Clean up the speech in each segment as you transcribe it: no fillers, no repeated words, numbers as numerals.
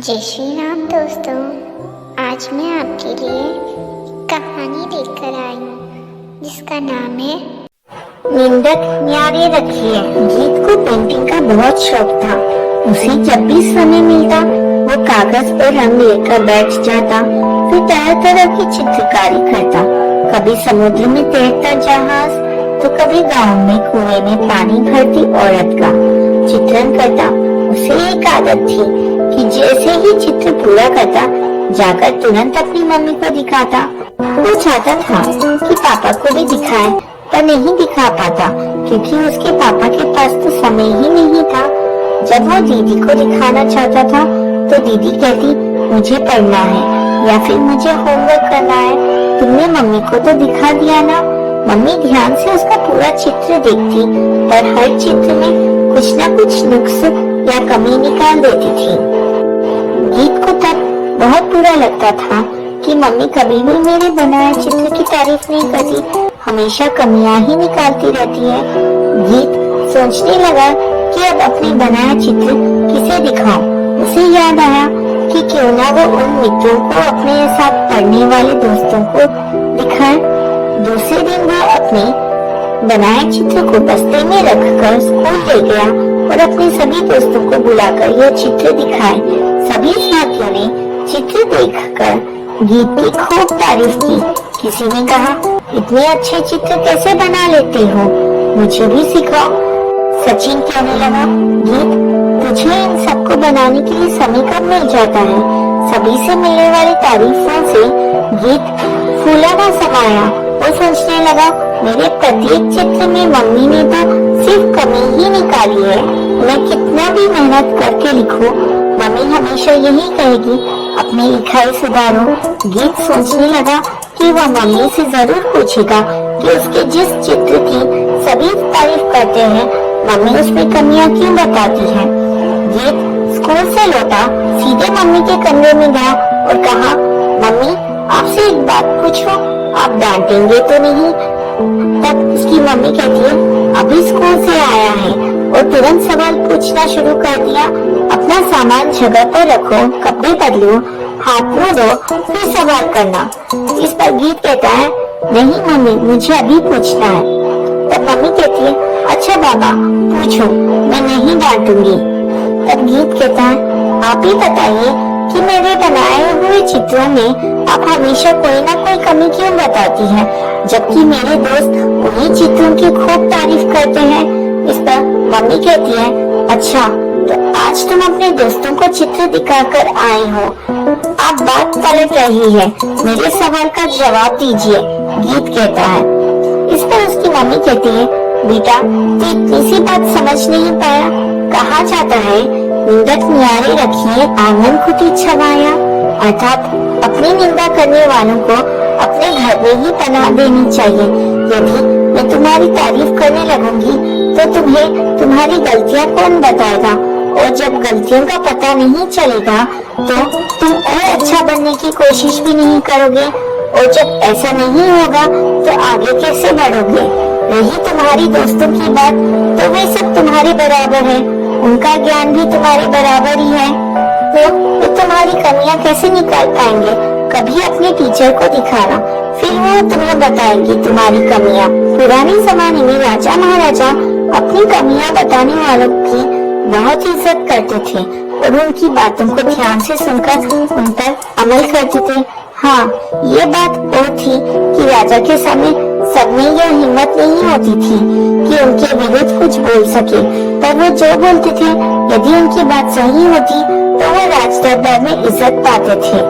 जय श्री राम दोस्तों, आज मैं आपके लिए कहानी लेकर आई हूँ जिसका नाम है निंदक न्यारे रखिए। गीत को पेंटिंग का बहुत शौक था। उसे जब भी समय मिलता वो कागज और रंग लेकर बैठ जाता, फिर तरह तरह की चित्रकारी करता। कभी समुद्र में तैरता जहाज तो कभी गांव में कुएं में पानी भरती औरत का चित्रण करता। उसे एक आदत थी कि जैसे ही चित्र पूरा करता जाकर तुरंत अपनी मम्मी को दिखाता। वो चाहता था कि पापा को भी दिखाए, पर नहीं दिखा पाता क्योंकि उसके पापा के पास तो समय ही नहीं था। जब वो दीदी को दिखाना चाहता था तो दीदी कहती मुझे पढ़ना है या फिर मुझे होमवर्क करना है, तुमने मम्मी को तो दिखा दिया ना। मम्मी ध्यान से उसका पूरा चित्र देखती, पर हर चित्र में कुछ न कुछ नुक्स या कमी निकाल देती थी। गीत को तब बहुत बुरा लगता था कि मम्मी कभी भी मेरे बनाए चित्र की तारीफ नहीं करती, हमेशा कमियां ही निकालती रहती है। गीत सोचने लगा कि अब अपने बनाया चित्र किसे दिखाऊं। उसे याद आया कि क्यों ना वो उन मित्रों को, अपने साथ पढ़ने वाले दोस्तों को दिखाए। दूसरे दिन वो अपने बनाए चित्र को बस्ते में रखकर स्कूल ले गया और अपने सभी दोस्तों को बुलाकर यह चित्र दिखाए। सभी साथियों ने चित्र देखकर गीत की खूब तारीफ की। किसी ने कहा इतने अच्छे चित्र कैसे बना लेते हो, मुझे भी सिखाओ। सचिन कहने लगा गीत तुझे इन सबको बनाने के लिए समय कब मिल जाता है। सभी से मिलने वाली तारीफों से गीत फूला न समाया। वो सोचने लगा मेरे प्रत्येक चित्र में मम्मी ने तो सिर्फ कमी ही निकाली है। मैं कितना भी मेहनत करके लिखूं, मम्मी हमेशा यही कहेगी अपनी लिखाई सुधारो। गीत सोचने लगा कि वह मम्मी से जरूर पूछेगा कि उसके जिस चित्र की सभी तारीफ करते हैं मम्मी उसमें कमियां क्यों बताती है। गीत स्कूल से लौटा, सीधे मम्मी के कमरे में गया और कहा मम्मी आपसे एक बात पूछूं, आप डांटेंगे तो नहीं। तब उसकी मम्मी कहती है अभी स्कूल से आया है और तुरंत सवाल पूछना शुरू कर दिया। अपना सामान जगह पर रखो, कपड़े बदलो, हाथ मुंह धो, फिर सवाल करना। इस पर गीत कहता है नहीं मम्मी मुझे अभी पूछना है। तब मम्मी कहती है अच्छा बाबा पूछो, मैं नहीं डांटूंगी। तब गीत कहता है आप ही बताइए कि मेरे बनाए हुए चित्रों में आप हमेशा कोई ना कोई कमी क्यों बताती हैं, जबकि मेरे दोस्त उन्हीं चित्रों की खूब तारीफ करते हैं। इस पर मम्मी कहती है अच्छा तो आज तुम अपने दोस्तों को चित्र दिखाकर आए हो, आप बात पलट रही है, मेरे सवाल का जवाब दीजिए। गीत कहता है। इस पर उसकी मम्मी कहती है बेटा तू इतनी सी बात समझ नहीं पाया, कहा जाता है निंदक न्यारे रखिए आंगन खुटी छवाया, अर्थात अपनी निंदा करने वालों को अपने घर में ही पनाह देनी चाहिए। यदि मैं तुम्हारी तारीफ करने लगूंगी तो तुम्हें तुम्हारी गलतियां कौन बताएगा, और जब गलतियों का पता नहीं चलेगा तो तुम और अच्छा बनने की कोशिश भी नहीं करोगे, और जब ऐसा नहीं होगा तो आगे कैसे बढ़ोगे। रही तुम्हारी दोस्तों की बात तो वे सब तुम्हारे बराबर है, उनका ज्ञान भी तुम्हारे बराबर ही है, तो वे तुम्हारी कमियां कैसे निकाल पाएंगे। कभी अपने टीचर को दिखाना, फिर वो तुम्हें बताएंगी तुम्हारी कमियां। पुराने जमाने में राजा महाराजा अपनी कमियां बताने वालों की बहुत इज्जत करते थे और उनकी बातों को ध्यान से सुनकर उन पर अमल करते थे। हाँ, ये बात और थी कि राजा के सामने सब में यह हिम्मत नहीं होती थी कि उनके विरुद्ध कुछ बोल सके, पर वो जो बोलते थे यदि उनकी बात सही होती तो वो राज दरबार में इज्जत पाते थे।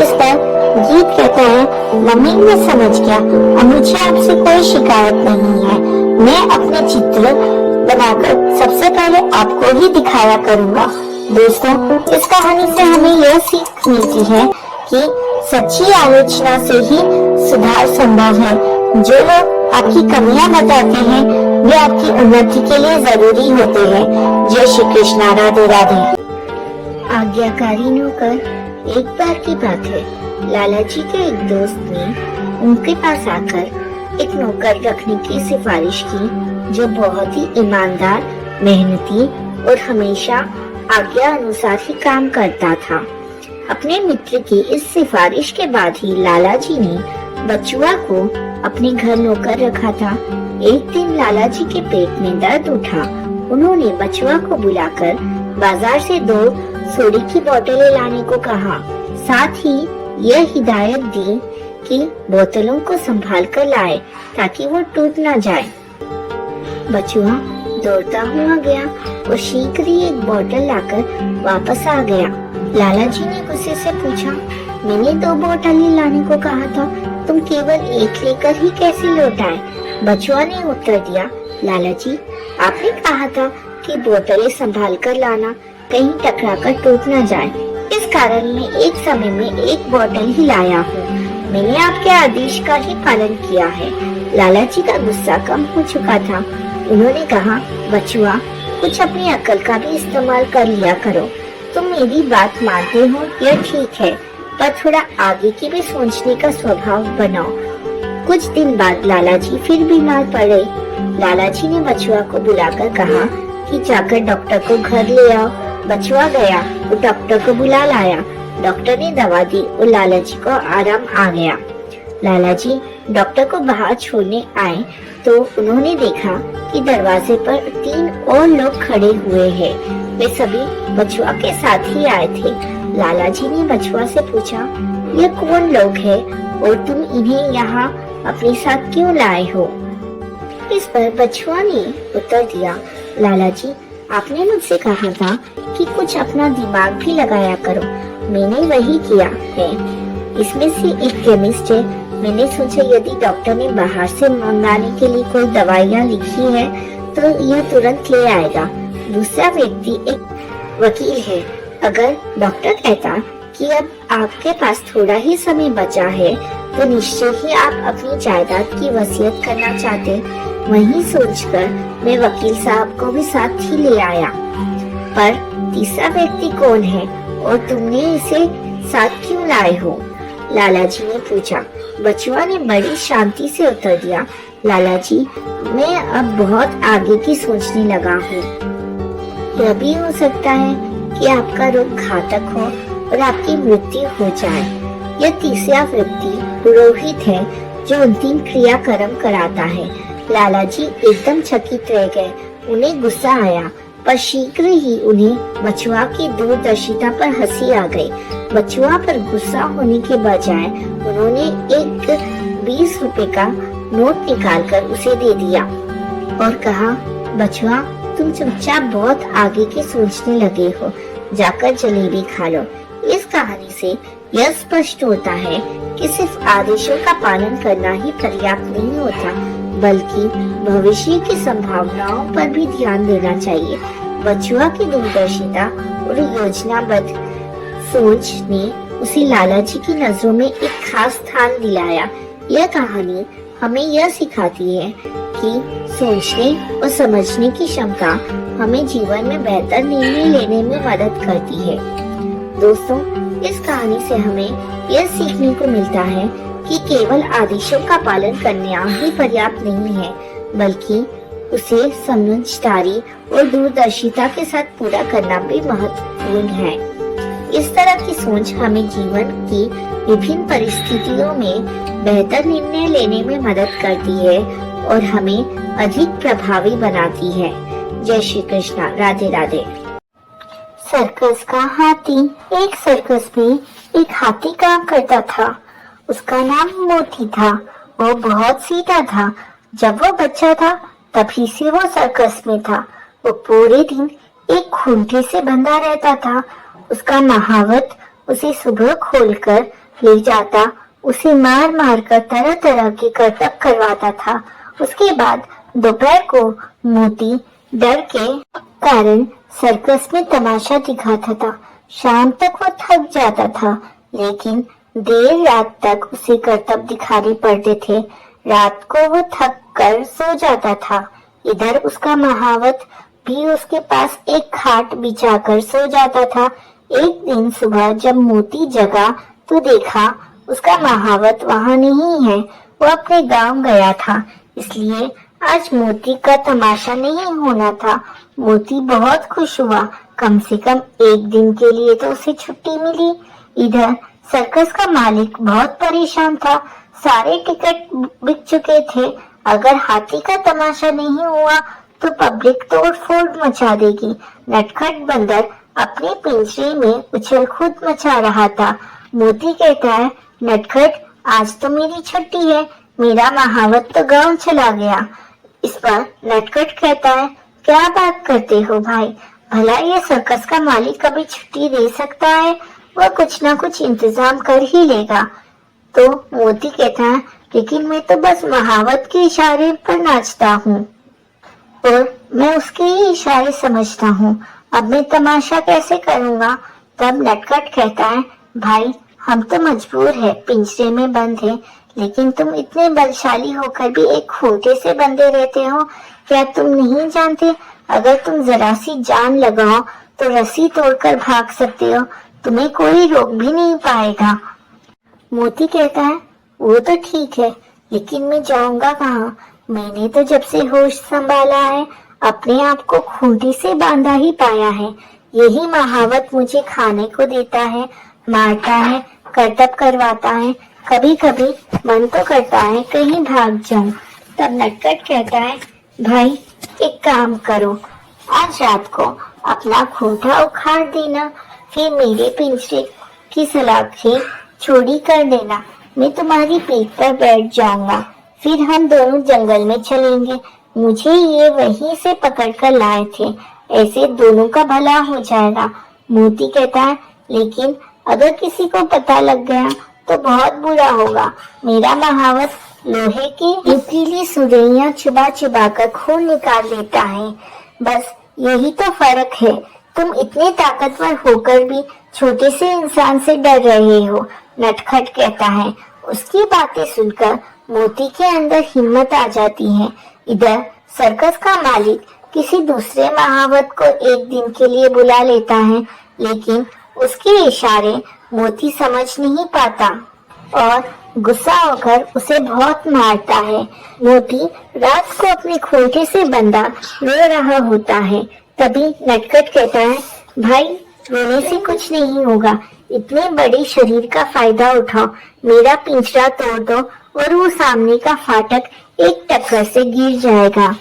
इस पर गीत कहता है मम्मी मैं समझ गया, अब मुझे आपसे कोई शिकायत नहीं है। मैं अपने चित्र बनाकर सबसे पहले आपको ही दिखाया करूँगा। दोस्तों इस कहानी से हमें यह सीख मिलती है कि सच्ची आलोचना से ही सुधार संभव है। जो लोग आपकी कमियां बताते हैं वे आपकी उन्नति के लिए जरूरी होते हैं। जय श्री कृष्ण, राधे राधे। आज्ञाकारी नौकर। एक बार की बात है, लाला जी के एक दोस्त ने उनके पास आकर एक नौकर रखने की सिफारिश की जो बहुत ही ईमानदार, मेहनती और हमेशा आज्ञा अनुसार ही काम करता था। अपने मित्र की इस सिफारिश के बाद ही लाला जी ने बचुआ को अपने घर नौकर रखा था। एक दिन लाला जी के पेट में दर्द उठा। उन्होंने बचुआ को बुलाकर बाजार से 2 सोडे की बोतलें लाने को कहा। साथ ही यह हिदायत दी कि बोतलों को संभाल कर लाए ताकि वो टूट ना जाए। बचुआ दौड़ता हुआ गया और शीघ्र ही एक बोतल लाकर वापस आ गया। लाला जी ने गुस्से से पूछा, मैंने 2 बोतल ही लाने को कहा था, तुम केवल 1 लेकर ही कैसे लौटाए? बचुआ ने उत्तर दिया, लाला जी आपने कहा था कि बोतलें संभाल कर लाना, कहीं टकरा कर टूट न जाए, इस कारण मैं एक समय में 1 बोतल ही लाया हूँ। मैंने आपके आदेश का ही पालन किया है। लाला जी का गुस्सा कम हो चुका था। उन्होंने कहा, बचुआ कुछ अपनी अकल का भी इस्तेमाल कर लिया करो। तुम मेरी बात मानते हो यह ठीक है, पर थोड़ा आगे की भी सोचने का स्वभाव बनाओ। कुछ दिन बाद लाला जी फिर बीमार पड़े। लाला जी ने बचुआ को बुलाकर कहा कि जाकर डॉक्टर को घर ले आओ। बचुआ गया तो डॉक्टर को बुला लाया। डॉक्टर ने दवा दी और लाला जी को आराम आ गया। लाला जी डॉक्टर को बाहर छोड़ने आए तो उन्होंने देखा कि दरवाजे पर 3 और लोग खड़े हुए हैं। वे सभी बचुआ के साथ ही आए थे। लाला जी ने बचुआ से पूछा, ये कौन लोग हैं और तुम इन्हें यहाँ अपने साथ क्यों लाए हो? इस पर बचुआ ने उत्तर दिया, लाला जी आपने मुझसे कहा था कि कुछ अपना दिमाग भी लगाया करो, मैंने वही किया है। इसमें से एक केमिस्ट है, मैंने सोचा यदि डॉक्टर ने बाहर से मंगाने के लिए कोई दवाइयाँ लिखी है तो यह तुरंत ले आएगा। दूसरा व्यक्ति एक वकील है। अगर डॉक्टर कहता कि अब आपके पास थोड़ा ही समय बचा है तो निश्चय ही आप अपनी जायदाद की वसीयत करना चाहते। वही सोचकर मैं वकील साहब को भी साथ ही ले आया। पर तीसरा व्यक्ति कौन है और तुमने इसे साथ क्यों लाए हो? लाला जी ने पूछा। बचुआ ने बड़ी शांति से उत्तर दिया, लाला जी मैं अब बहुत आगे की सोचने लगा हूँ। यह भी हो सकता है कि आपका रोग घातक हो और आपकी मृत्यु हो जाए। यह तीसरा व्यक्ति पुरोहित है जो अंतिम क्रियाक्रम कराता है। लाला जी एकदम चकित रह गए। उन्हें गुस्सा आया, पर शीघ्र ही उन्हें बचुआ की दूरदर्शिता पर हंसी आ गई। बचुआ पर गुस्सा होने के बजाय उन्होंने एक 20 रुपए का नोट निकालकर उसे दे दिया और कहा, बचुआ तुम चुपचाप बहुत आगे की सोचने लगे हो, जाकर जलेबी खा लो। इस कहानी से यह स्पष्ट होता है कि सिर्फ आदेशों का पालन करना ही पर्याप्त नहीं होता, बल्कि भविष्य की संभावनाओं पर भी ध्यान देना चाहिए। बचुआ की दूरदर्शिता और योजनाबद्ध सोच ने उसे लाला जी की नजरों में एक खास स्थान दिलाया। यह कहानी हमें यह सिखाती है कि सोचने और समझने की क्षमता हमें जीवन में बेहतर निर्णय लेने में मदद करती है। दोस्तों, इस कहानी से हमें यह सीखने को मिलता है कि केवल आदेशों का पालन करना ही पर्याप्त नहीं है, बल्कि उसे समझदारी और दूरदर्शिता के साथ पूरा करना भी महत्वपूर्ण है। इस तरह की सोच हमें जीवन की विभिन्न परिस्थितियों में बेहतर निर्णय लेने में मदद करती है और हमें अधिक प्रभावी बनाती है। जय श्री कृष्णा। राधे राधे। सर्कस का हाथी। एक सर्कस में एक हाथी काम करता था। उसका नाम मोती था। वो बहुत सीधा था। जब वो बच्चा था तभी से वो सर्कस में था। वो पूरे दिन एक खूंटी से बंधा रहता था। उसका महावत उसे सुबह खोलकर ले जाता, उसे मार मार कर तरह तरह के करतब करवाता था। उसके बाद दोपहर को मोती डर के कारण सर्कस में तमाशा दिखाता था। शाम तक वो थक जाता था, लेकिन देर रात तक उसे करतब दिखाने पड़ते थे। रात को वो थक कर सो जाता था। इधर उसका महावत भी उसके पास एक खाट बिछाकर सो जाता था। एक दिन सुबह जब मोती जगा तो देखा उसका महावत वहाँ नहीं है। वो अपने गांव गया था, इसलिए आज मोती का तमाशा नहीं होना था। मोती बहुत खुश हुआ। कम से कम एक दिन के लिए तो उसे छुट्टी मिली। इधर सर्कस का मालिक बहुत परेशान था। सारे टिकट बिक चुके थे। अगर हाथी का तमाशा नहीं हुआ तो पब्लिक तोड़ फोड़ मचा देगी। नटखट बंदर अपने पिंजरे में उछल कूद मचा रहा था। मोती कहता है, नटखट आज तो मेरी छुट्टी है, मेरा महावत तो गांव चला गया। इस पर नटखट कहता है, क्या बात करते हो भाई, भला ये सर्कस का मालिक कभी छुट्टी दे सकता है? वह कुछ ना कुछ इंतजाम कर ही लेगा। तो मोती कहता है, लेकिन मैं तो बस महावत के इशारे पर नाचता हूँ और मैं उसके ही इशारे समझता हूँ, अब मैं तमाशा कैसे करूँगा? तब नटखट कहता है, भाई हम तो मजबूर है, पिंजरे में बंद है, लेकिन तुम इतने बलशाली होकर भी एक खूंटे से बंधे रहते हो। क्या तुम नहीं जानते, अगर तुम जरा सी जान लगाओ तो रस्सी तोड़कर भाग सकते हो, तुम्हें कोई रोक भी नहीं पाएगा। मोती कहता है, वो तो ठीक है, लेकिन मैं जाऊंगा कहाँ? मैंने तो जब से होश संभाला है अपने आप को खूंटी से बांधा ही पाया है। यही महावत मुझे खाने को देता है, मारता है, करतब करवाता है। कभी कभी मन तो करता है कहीं भाग जाऊं। तब नटखट कहता है, भाई एक काम करो, आज रात को अपना खूंटा उखाड़ देना, फिर मेरे पिंजरे की सलाखें चौड़ी कर देना, मैं तुम्हारी पीठ पर बैठ जाऊंगा, फिर हम दोनों जंगल में चलेंगे। मुझे ये वहीं से पकड़ कर लाए थे, ऐसे दोनों का भला हो जाएगा। मोती कहता है, लेकिन अगर किसी को पता लग गया तो बहुत बुरा होगा। मेरा महावत लोहे की नुकीली सुरैयां चुबा चुबा कर खून निकाल लेता है। बस यही तो फर्क है, तुम इतने ताकतवर होकर भी छोटे से इंसान से डर रहे हो। नटखट कहता है। उसकी बातें सुनकर मोती के अंदर हिम्मत आ जाती है। इधर सर्कस का मालिक किसी दूसरे महावत को एक दिन के लिए बुला लेता है, लेकिन उसके इशारे मोती समझ नहीं पाता और गुस्सा होकर उसे बहुत मारता है। मोती रात को अपने खूंटे से बंधा रो रहा होता है। तभी नटखट कहता है, भाई रोने से कुछ नहीं होगा, इतने बड़े शरीर का फायदा उठाओ, मेरा पिंजरा तोड़ दो और वो सामने का फाटक एक टक्कर से गिर जाएगा।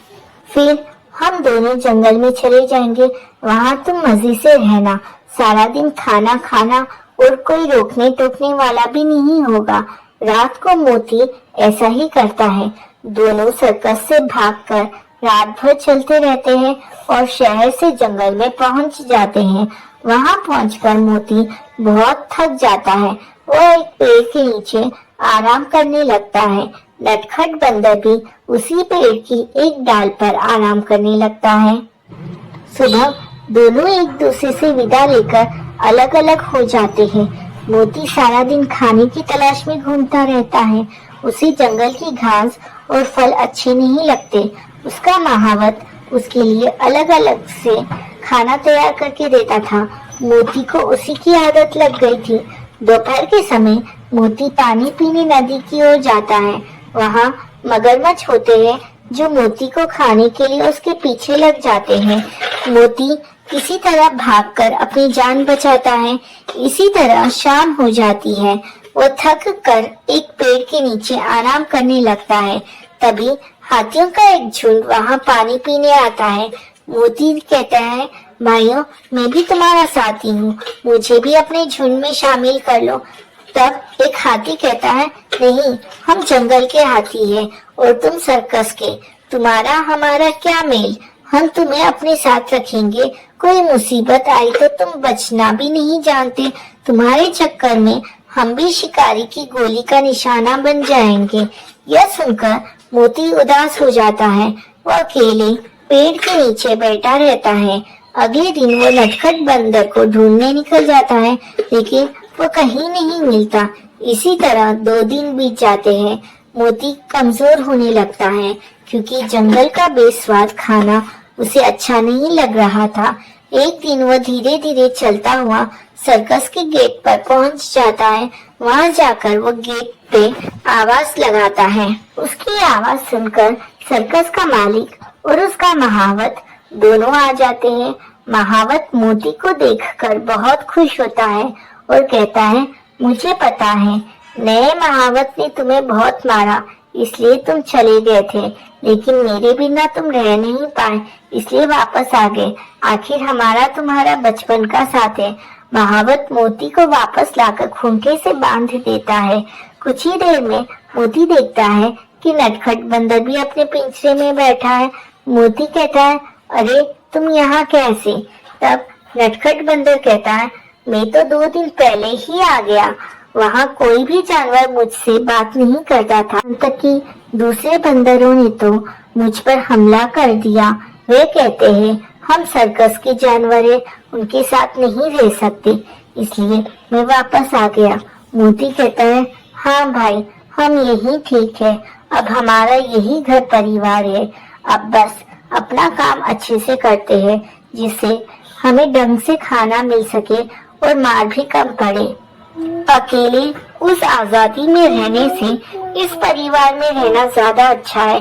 फिर हम दोनों जंगल में चले जाएंगे, वहाँ तुम मजे से रहना, सारा दिन खाना खाना और कोई रोकने टोकने वाला भी नहीं होगा। रात को मोती ऐसा ही करता है। दोनों सर्कस से भागकर रात भर चलते रहते हैं और शहर से जंगल में पहुंच जाते हैं। वहां पहुंचकर मोती बहुत थक जाता है। वो एक पेड़ के नीचे आराम करने लगता है। नटखट बंदर भी उसी पेड़ की एक डाल पर आराम करने लगता है। सुबह दोनों एक दूसरे से विदा लेकर अलग अलग हो जाते हैं। मोती सारा दिन खाने की तलाश में घूमता रहता है। उसे जंगल की घास और फल अच्छे नहीं लगते। उसका महावत उसके लिए अलग अलग से खाना तैयार करके देता था। मोती को उसी की आदत लग गई थी। दोपहर के समय मोती पानी पीने नदी की ओर जाता है। वहाँ मगरमच्छ होते हैं जो मोती को खाने के लिए उसके पीछे लग जाते हैं। मोती किसी तरह भागकर अपनी जान बचाता है। इसी तरह शाम हो जाती है। वो थक कर एक पेड़ के नीचे आराम करने लगता है। तभी हाथियों का एक झुंड वहाँ पानी पीने आता है। मोती कहता है, भाइयों मैं भी तुम्हारा साथी हूँ, मुझे भी अपने झुंड में शामिल कर लो। तब एक हाथी कहता है, नहीं हम जंगल के हाथी हैं और तुम सर्कस के, तुम्हारा हमारा क्या मेल, हम तुम्हें अपने साथ रखेंगे। कोई मुसीबत आई तो तुम बचना भी नहीं जानते। तुम्हारे चक्कर में हम भी शिकारी की गोली का निशाना बन जाएंगे। यह सुनकर मोती उदास हो जाता है। वो अकेले पेड़ के नीचे बैठा रहता है। अगले दिन वो नटखट बंदर को ढूंढने निकल जाता है, लेकिन वो कहीं नहीं मिलता। इसी तरह 2 दिन बीत जाते हैं। मोती कमजोर होने लगता है क्योंकि जंगल का बेस्वाद खाना उसे अच्छा नहीं लग रहा था। एक दिन वो धीरे धीरे चलता हुआ सर्कस के गेट पर पहुंच जाता है। वहां जाकर वो गेट पे आवाज लगाता है। उसकी आवाज सुनकर सर्कस का मालिक और उसका महावत दोनों आ जाते हैं। महावत मोती को देखकर बहुत खुश होता है और कहता है, मुझे पता है नए महावत ने तुम्हें बहुत मारा, इसलिए तुम चले गए थे, लेकिन मेरे बिना तुम रह नहीं पाए, इसलिए वापस आ गए। आखिर हमारा तुम्हारा बचपन का साथ है। महावत मोती को वापस लाकर खूंटे से बांध देता है। कुछ ही देर में मोती देखता है कि नटखट बंदर भी अपने पिंजरे में बैठा है। मोती कहता है, अरे तुम यहाँ कैसे? तब नटखट बंदर कहता है, मैं तो 2 दिन पहले ही आ गया। वहाँ कोई भी जानवर मुझसे बात नहीं करता था, तक कि दूसरे बंदरों ने तो मुझ पर हमला कर दिया। वे कहते हैं हम सर्कस के जानवर हैं, उनके साथ नहीं रह सकते, इसलिए मैं वापस आ गया। मोती कहता है, हाँ भाई, हम यही ठीक है, अब हमारा यही घर परिवार है। अब बस अपना काम अच्छे से करते हैं, जिससे हमें ढंग से खाना मिल सके और मार भी कम पड़े। अकेले उस आजादी में रहने से इस परिवार में रहना ज्यादा अच्छा है।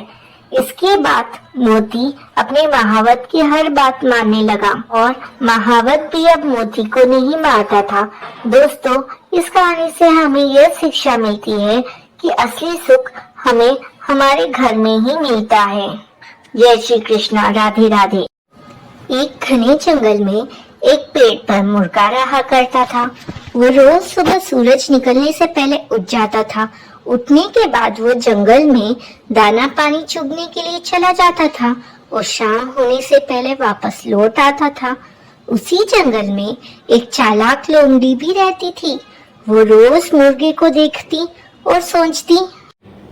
इसके बाद मोती अपने महावत की हर बात मानने लगा और महावत भी अब मोती को नहीं मारता था। दोस्तों, इस कहानी से हमें यह शिक्षा मिलती है कि असली सुख हमें हमारे घर में ही मिलता है। जय श्री कृष्णा, राधे राधे। एक घने जंगल में एक पेड़ पर मुर्गा रहा करता था। वो रोज सुबह सूरज निकलने से पहले उठ जाता था। उठने के बाद वो जंगल में दाना पानी चुगने के लिए चला जाता था और शाम होने से पहले वापस लौट आता था। उसी जंगल में एक चालाक लोमड़ी भी रहती थी। वो रोज मुर्गे को देखती और सोचती,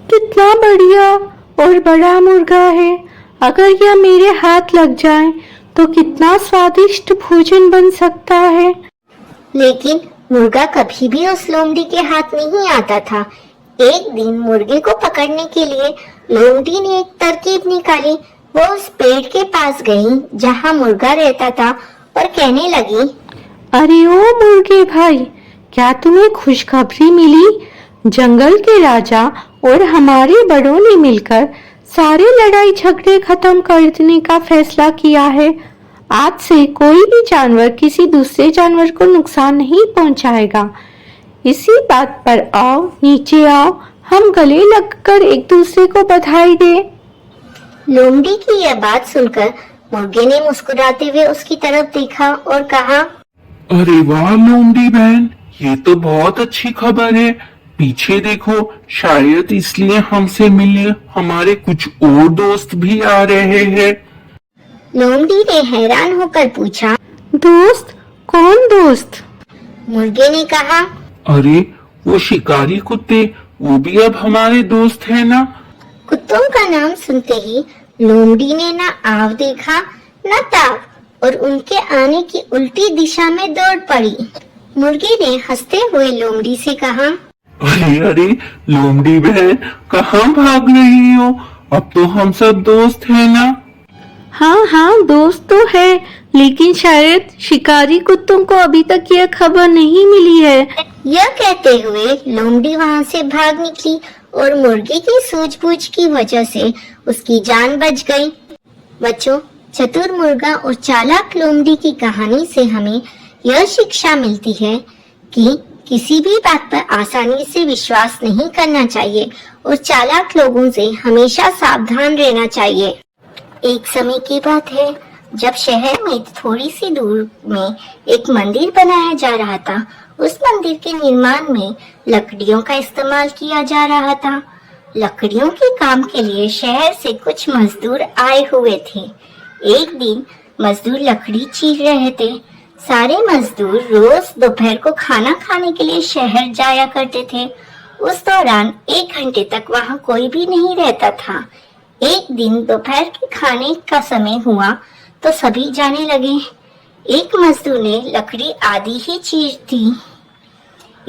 कितना बढ़िया और बड़ा मुर्गा है, अगर यह मेरे हाथ लग जाए तो कितना स्वादिष्ट भोजन बन सकता है। लेकिन मुर्गा कभी भी उस लोमड़ी के हाथ नहीं आता था। एक दिन मुर्गे को पकड़ने के लिए लोमड़ी ने एक तरकीब निकाली। वो उस पेड़ के पास गई जहाँ मुर्गा रहता था और कहने लगी, अरे ओ मुर्गे भाई, क्या तुम्हें खुशखबरी मिली? जंगल के राजा और हमारे बड़ों ने मिलकर सारे लड़ाई झगड़े खत्म कर देने का फैसला किया है। आज से कोई भी जानवर किसी दूसरे जानवर को नुकसान नहीं पहुंचाएगा। इसी बात पर आओ, नीचे आओ, हम गले लगकर एक दूसरे को बधाई दे। लोमड़ी की यह बात सुनकर मुर्गे ने मुस्कुराते हुए उसकी तरफ देखा और कहा, अरे वाह लोमड़ी बहन, ये तो बहुत अच्छी खबर है। पीछे देखो, शायद इसलिए हमसे मिलने हमारे कुछ और दोस्त भी आ रहे हैं। लोमड़ी ने हैरान होकर पूछा, दोस्त? कौन दोस्त? मुर्गे ने कहा, अरे वो शिकारी कुत्ते, वो भी अब हमारे दोस्त हैं ना। कुत्तों का नाम सुनते ही लोमड़ी ने ना आव देखा न ताव और उनके आने की उल्टी दिशा में दौड़ पड़ी। मुर्गे ने हंसते हुए लोमड़ी से कहा, अरे अरे लोमड़ी बहन, कहाँ भाग रही हो? अब तो हम सब दोस्त हैं ना। हाँ हाँ, दोस्त तो है, लेकिन शायद शिकारी कुत्तों को अभी तक यह खबर नहीं मिली है। यह कहते हुए लोमड़ी वहाँ से भाग निकली और मुर्गे की सूझबूझ की वजह से उसकी जान बच गई। बच्चों, चतुर मुर्गा और चालाक लोमड़ी की कहानी से हमें यह शिक्षा मिलती है कि किसी भी बात पर आसानी से विश्वास नहीं करना चाहिए और चालाक लोगों से हमेशा सावधान रहना चाहिए। एक समय की बात है, जब शहर में थोड़ी सी दूर में एक मंदिर बनाया जा रहा था। उस मंदिर के निर्माण में लकड़ियों का इस्तेमाल किया जा रहा था। लकड़ियों के काम के लिए शहर से कुछ मजदूर आए हुए थे। एक दिन मजदूर लकड़ी चीर रहे थे। सारे मजदूर रोज दोपहर को खाना खाने के लिए शहर जाया करते थे। उस दौरान 1 घंटे तक वहाँ कोई भी नहीं रहता था। एक दिन दोपहर के खाने का समय हुआ तो सभी जाने लगे। एक मजदूर ने लकड़ी आधी ही चीर थी,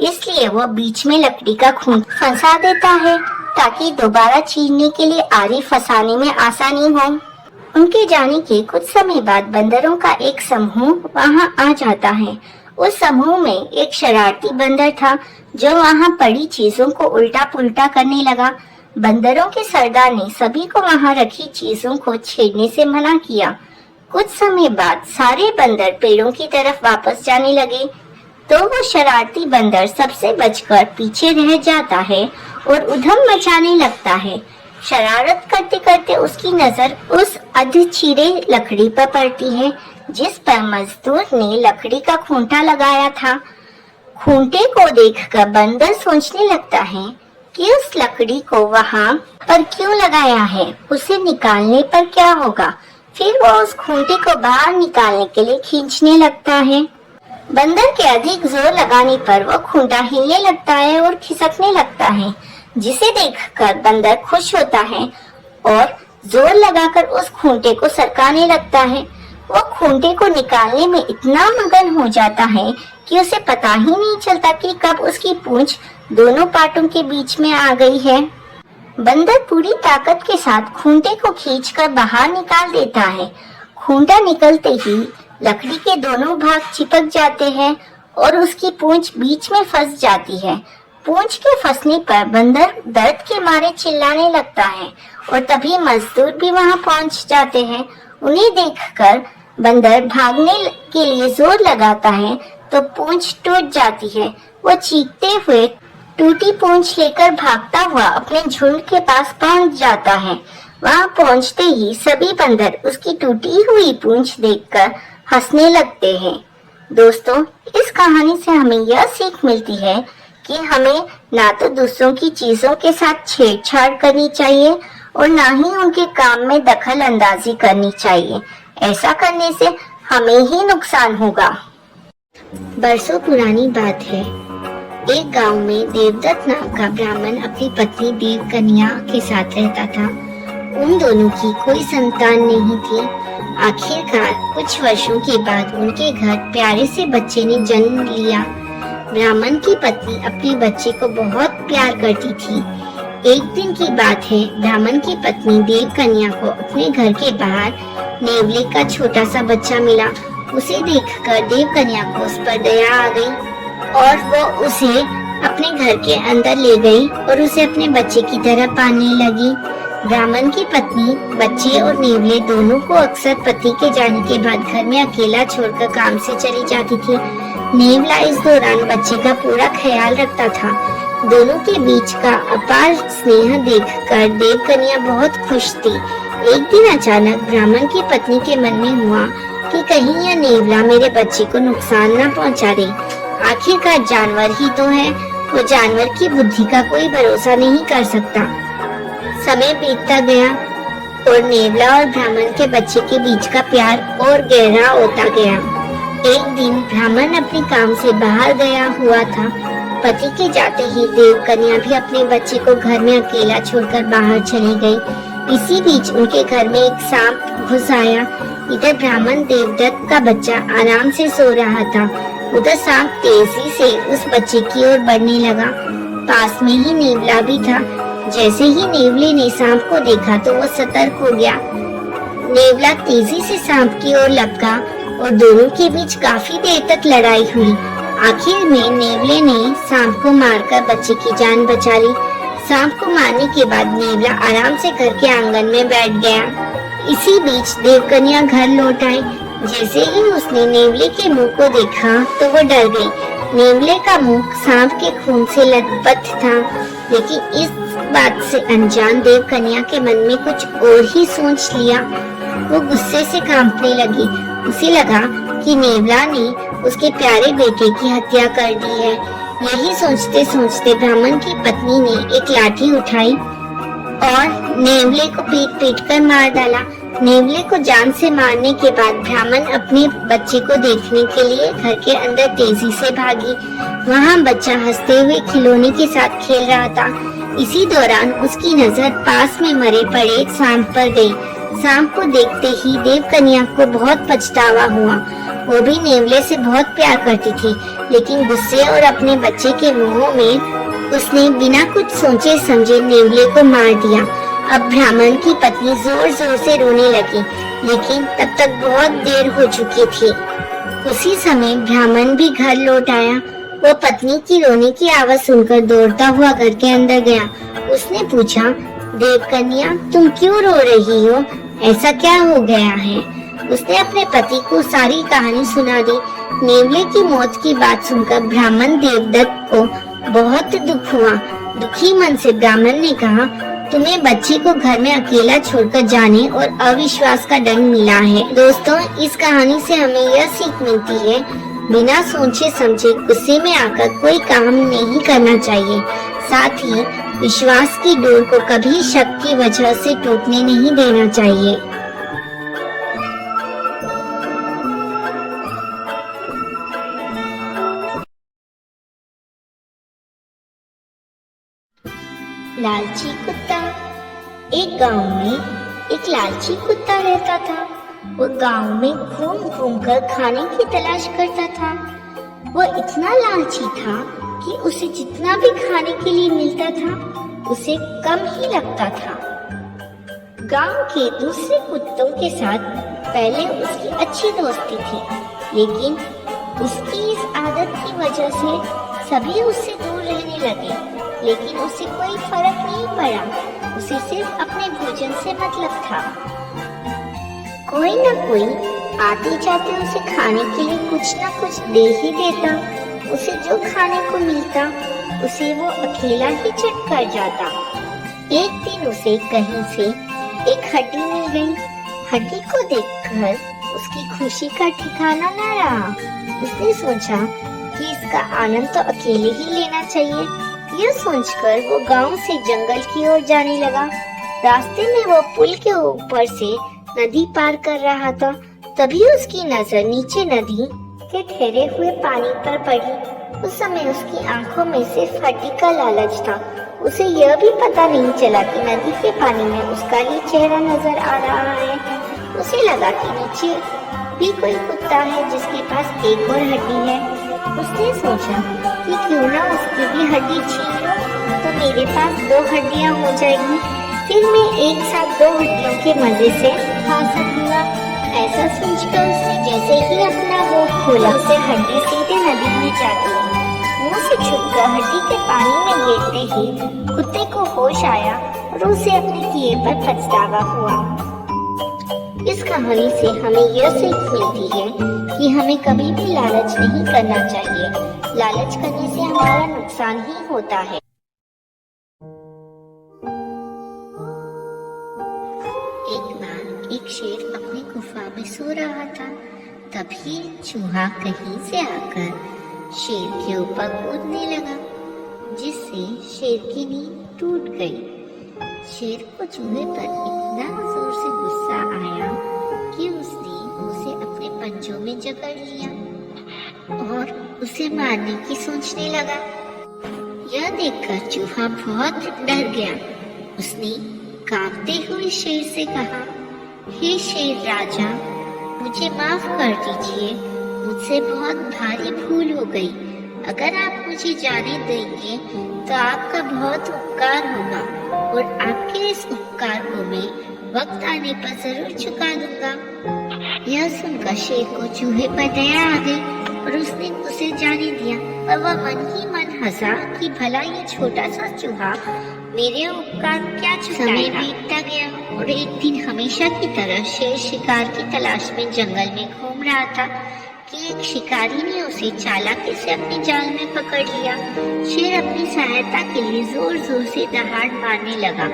इसलिए वो बीच में लकड़ी का खूंट फंसा देता है ताकि दोबारा चीरने के लिए आरी फंसाने में आसानी हो। उनके जाने के कुछ समय बाद बंदरों का एक समूह वहां आ जाता है। उस समूह में एक शरारती बंदर था जो वहां पड़ी चीजों को उल्टा पुल्टा करने लगा। बंदरों के सरदार ने सभी को वहां रखी चीजों को छेड़ने से मना किया। कुछ समय बाद सारे बंदर पेड़ों की तरफ वापस जाने लगे, तो वो शरारती बंदर सबसे बचकर पीछे रह जाता है और उधम मचाने लगता है। शरारत करते करते उसकी नजर उस अधचीरे लकड़ी पर पड़ती है जिस पर मजदूर ने लकड़ी का खूंटा लगाया था। खूंटे को देखकर बंदर सोचने लगता है कि उस लकड़ी को वहां पर क्यों लगाया है, उसे निकालने पर क्या होगा। फिर वो उस खूंटे को बाहर निकालने के लिए खींचने लगता है। बंदर के अधिक जोर लगाने पर वो खूंटा हिलने लगता है और खिसकने लगता है, जिसे देखकर बंदर खुश होता है और जोर लगाकर उस खूंटे को सरकाने लगता है। वो खूंटे को निकालने में इतना मगन हो जाता है कि उसे पता ही नहीं चलता कि कब उसकी पूंछ दोनों पाटों के बीच में आ गई है। बंदर पूरी ताकत के साथ खूंटे को खींचकर बाहर निकाल देता है। खूंटा निकलते ही लकड़ी के दोनों भाग चिपक जाते हैं और उसकी पूंछ बीच में फंस जाती है। पूंछ के फंसने पर बंदर दर्द के मारे चिल्लाने लगता है और तभी मजदूर भी वहां पहुंच जाते हैं। उन्हें देखकर बंदर भागने के लिए जोर लगाता है तो पूंछ टूट जाती है। वो चीखते हुए टूटी पूंछ लेकर भागता हुआ अपने झुंड के पास पहुंच जाता है। वहां पहुंचते ही सभी बंदर उसकी टूटी हुई पूंछ देखकर हंसने लगते हैं। दोस्तों, इस कहानी से हमें यह सीख मिलती है कि हमें ना तो दूसरों की चीजों के साथ छेड़छाड़ करनी चाहिए और ना ही उनके काम में दखल अंदाजी करनी चाहिए। ऐसा करने से हमें ही नुकसान होगा। बरसों पुरानी बात है। एक गांव में देवदत्त नाम का ब्राह्मण अपनी पत्नी देवकन्या के साथ रहता था। उन दोनों की कोई संतान नहीं थी। आखिरकार कुछ वर्षों के बाद उनके घर प्यारे से बच्चे ने जन्म लिया। ब्राह्मण की पत्नी अपने बच्चे को बहुत प्यार करती थी। एक दिन की बात है, ब्राह्मण की पत्नी देवकन्या को अपने घर के बाहर नेवले का छोटा सा बच्चा मिला। उसे देखकर देवकन्या को उस पर दया आ गई और वो उसे अपने घर के अंदर ले गई और उसे अपने बच्चे की तरह पालने लगी। ब्राह्मण की पत्नी बच्चे और नेवले दोनों को अक्सर पति के जाने के बाद घर में अकेला छोड़कर काम से चली जाती थी। नेवला इस दौरान बच्चे का पूरा ख्याल रखता था। दोनों के बीच का अपार स्नेह देखकर देवकन्या बहुत खुश थी। एक दिन अचानक ब्राह्मण की पत्नी के मन में हुआ कि कहीं यह नेवला मेरे बच्चे को नुकसान न पहुंचा दे। आखिरकार जानवर ही तो है, वो जानवर की बुद्धि का कोई भरोसा नहीं कर सकता। समय बीतता गया और नेवला और ब्राह्मण के बच्चे के बीच का प्यार और गहरा होता गया। एक दिन ब्राह्मण अपने काम से बाहर गया हुआ था। पति के जाते ही देवकन्या भी अपने बच्चे को घर में अकेला छोड़कर बाहर चली गई। इसी बीच उनके घर में एक सांप घुस आया। इधर ब्राह्मण देवदत्त का बच्चा आराम से सो रहा था, उधर सांप तेजी से उस बच्चे की ओर बढ़ने लगा। पास में ही नेवला भी था। जैसे ही नेवले ने सांप को देखा तो वो सतर्क हो गया। नेवला तेजी से सांप की ओर लपका और दोनों के बीच काफी देर तक लड़ाई हुई। आखिर में नेवले ने सांप को मारकर बच्चे की जान बचा ली। सांप को मारने के बाद नेवला आराम से घर के आंगन में बैठ गया। इसी बीच देवकन्या घर लौट आई। जैसे ही उसने नेवले के मुंह को देखा तो वो डर गई। नेवले का मुंह सांप के खून से लथपथ था, लेकिन इस बात से अनजान देवकन्या के मन में कुछ और ही सोच लिया। वो गुस्से से कांपने लगी। उसे लगा कि नेवला ने उसके प्यारे बेटे की हत्या कर दी है। यही सोचते सोचते ब्राह्मण की पत्नी ने एक लाठी उठाई और नेवले को पीट कर मार डाला। नेवले को जान से मारने के बाद ब्राह्मण अपने बच्चे को देखने के लिए घर के अंदर तेजी से भागी। वहाँ बच्चा हंसते हुए खिलौने के साथ खेल रहा था। इसी दौरान उसकी नजर पास में मरे पड़े एक सांप पर गई। सांप को देखते ही देवकन्या को बहुत पछतावा हुआ। वो भी नेवले से बहुत प्यार करती थी, लेकिन गुस्से और अपने बच्चे के मोह में उसने बिना कुछ सोचे समझे नेवले को मार दिया। अब ब्राह्मण की पत्नी जोर जोर से रोने लगी, लेकिन तब तक बहुत देर हो चुकी थी। उसी समय ब्राह्मण भी घर लौट आया। वो पत्नी की रोने की आवाज सुनकर दौड़ता हुआ घर के अंदर गया। उसने पूछा, देवकन्या तुम क्यों रो रही हो? ऐसा क्या हो गया है? उसने अपने पति को सारी कहानी सुना दी। नेवले की मौत की बात सुनकर ब्राह्मण देवदत्त को बहुत दुख हुआ। दुखी मन से ब्राह्मण ने कहा, तुम्हें बच्चे को घर में अकेला छोड़कर जाने और अविश्वास का दंड मिला है। दोस्तों, इस कहानी से हमें यह सीख मिलती है, बिना सोचे समझे गुस्से में आकर कोई काम नहीं करना चाहिए। साथ ही विश्वास की डोर को कभी शक की वजह से टूटने नहीं देना चाहिए। लालची कुत्ता। एक गांव में एक लालची कुत्ता रहता था। वो गांव में घूम घूम कर खाने की तलाश करता था। वो इतना लालची था कि उसे जितना भी खाने के लिए मिलता था उसे कम ही लगता था। गांव के दूसरे कुत्तों के साथ पहले उसकी अच्छी दोस्ती थी, लेकिन उसकी इस आदत की वजह से सभी उससे दूर रहने लगे। लेकिन उसे कोई फर्क नहीं पड़ा, उसे सिर्फ अपने भोजन से मतलब था। कोई न कोई आते जाते उसे खाने के लिए कुछ न कुछ दे ही देता। उसे जो खाने को मिलता उसे वो अकेला ही चट कर जाता। एक दिन उसे कहीं से एक हड्डी मिल गई। हड्डी को देखकर उसकी खुशी का ठिकाना न रहा। उसने सोचा कि इसका आनंद तो अकेले ही लेना चाहिए। यह सोचकर वो गांव से जंगल की ओर जाने लगा। रास्ते में वो पुल के ऊपर से नदी पार कर रहा था। तभी उसकी नजर नीचे नदी के ठहरे हुए पानी पर पड़ी। उस समय उसकी आंखों में सिर्फ हड्डी का लालच था। उसे यह भी पता नहीं चला कि नदी के पानी में उसका ही चेहरा नजर आ रहा है। उसे लगा कि नीचे भी कोई कुत्ता है जिसके पास एक और हड्डी है। उसने सोचा कि क्यों ना उसकी भी हड्डी छीन लूं, तो मेरे पास 2 हड्डियां हो जाएगी। फिर मैं एक साथ 2 हड्डियों के मजे से खा सकूंगा। ऐसा सोचकर उसने जैसे ही अपना मुंह खोला, उसे हड्डी सीधे नदी में जा गिरी। मुंह से छुपकर हड्डी के पानी में गिरते ही कुत्ते को होश आया और उसे अपने किए पर पछतावा हुआ। इस कहानी से हमें यह सीख मिलती है कि हमें कभी भी लालच नहीं करना चाहिए। लालच करने से हमारा नुकसान ही होता है। एक बार एक शेर अपनी गुफा में सो रहा था। तभी चूहा कहीं से आकर शेर के ऊपर कूदने लगा, जिससे शेर की नींद टूट गई। शेर को चूहे पर इतना जोर से गुस्सा आया कि उसने उसे अपने पंजों में जकड़ लिया और उसे मारने की सोचने लगा। यह देखकर चूहा बहुत डर गया। उसने कांपते हुए शेर से कहा, हे शेर राजा, मुझे माफ कर दीजिए, मुझसे बहुत भारी भूल हो गई। अगर आप मुझे जाने देंगे तो आपका बहुत उपकार होगा और आपके इस उपकार को मैं वक्त आने पर जरूर चुका दूंगा। यह सुनकर शेर को चूहे पर दया आ गई और उसने उसे जाने दिया। और वह मन ही मन हंसा कि भला ये छोटा सा चूहा मेरे उपकार क्या चुकाएगा। समय बीतता गया और एक दिन हमेशा की तरह शेर शिकार की तलाश में जंगल में घूम रहा था कि एक शिकारी ने उसे चालाकी से अपने जाल में पकड़ लिया। शेर अपनी सहायता के लिए जोर जोर से दहाड़ मारने लगा।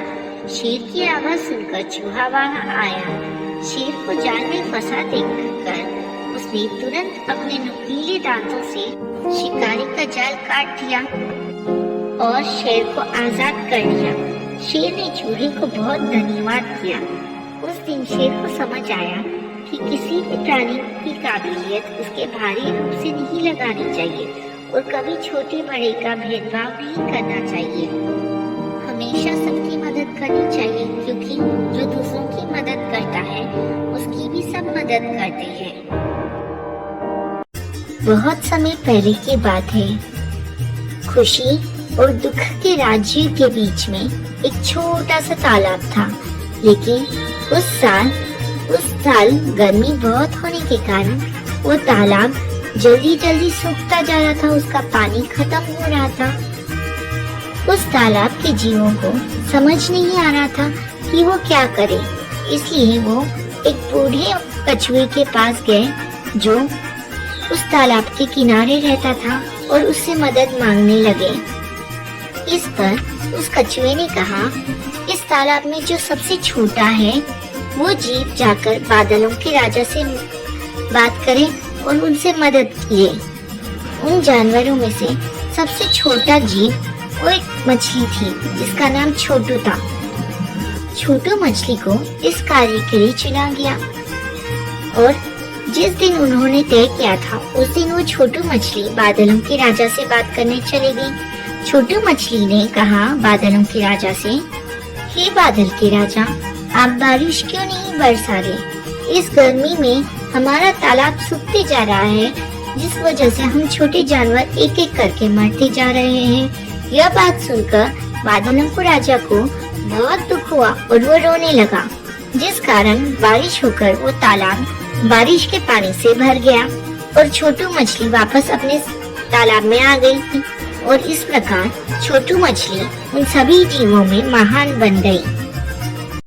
शेर की आवाज सुनकर चूहा वहां आया। शेर को जाल में फंसा देखकर उसने तुरंत अपने नुकीले दांतों से शिकारी का जाल काट दिया और शेर को आजाद कर लिया। शेर ने चूहे को बहुत धन्यवाद किया। उस दिन शेर को समझ आया कि किसी भी प्राणी की काबिलियत उसके भारी रूप से नहीं लगानी चाहिए और कभी छोटे बड़े का भेदभाव नहीं करना चाहिए। हमेशा सबकी मदद करनी चाहिए, क्योंकि जो दूसरों की मदद करता है उसकी भी सब मदद करते हैं। बहुत समय पहले की बात है। खुशी और दुख के राज्य के बीच में एक छोटा सा तालाब था। लेकिन उस साल गर्मी बहुत होने के कारण वो तालाब जल्दी जल्दी सूखता जा रहा था। उसका पानी खत्म हो रहा था। उस तालाब के जीवों को समझ नहीं आ रहा था कि वो क्या करे, इसलिए वो एक बूढ़े कछुए के पास गए जो उस तालाब के किनारे रहता था और उससे मदद मांगने लगे। इस पर उस कछुए ने कहा, इस तालाब में जो सबसे छोटा है वो जीव जाकर बादलों के राजा से बात करे और उनसे मदद ले। उन जानवरों में से सबसे छोटा जीव वो एक मछली थी जिसका नाम छोटू था। छोटू मछली को इस कार्य के लिए चुना गया और जिस दिन उन्होंने तय किया था उस दिन वो छोटू मछली बादलों के राजा से बात करने चली गई। छोटू मछली ने कहा बादलों के राजा से, हे बादल के राजा, आप बारिश क्यों नहीं बरसा रहे? इस गर्मी में हमारा तालाब सूखते जा रहा है, जिस वजह से हम छोटे जानवर एक एक करके मरते जा रहे हैं। यह बात सुनकर बादलों को राजा को बहुत दुख हुआ और वो रोने लगा, जिस कारण बारिश होकर वो तालाब बारिश के पानी से भर गया और छोटू मछली वापस अपने तालाब में आ गई। और इस प्रकार छोटू मछली उन सभी जीवों में महान बन गई।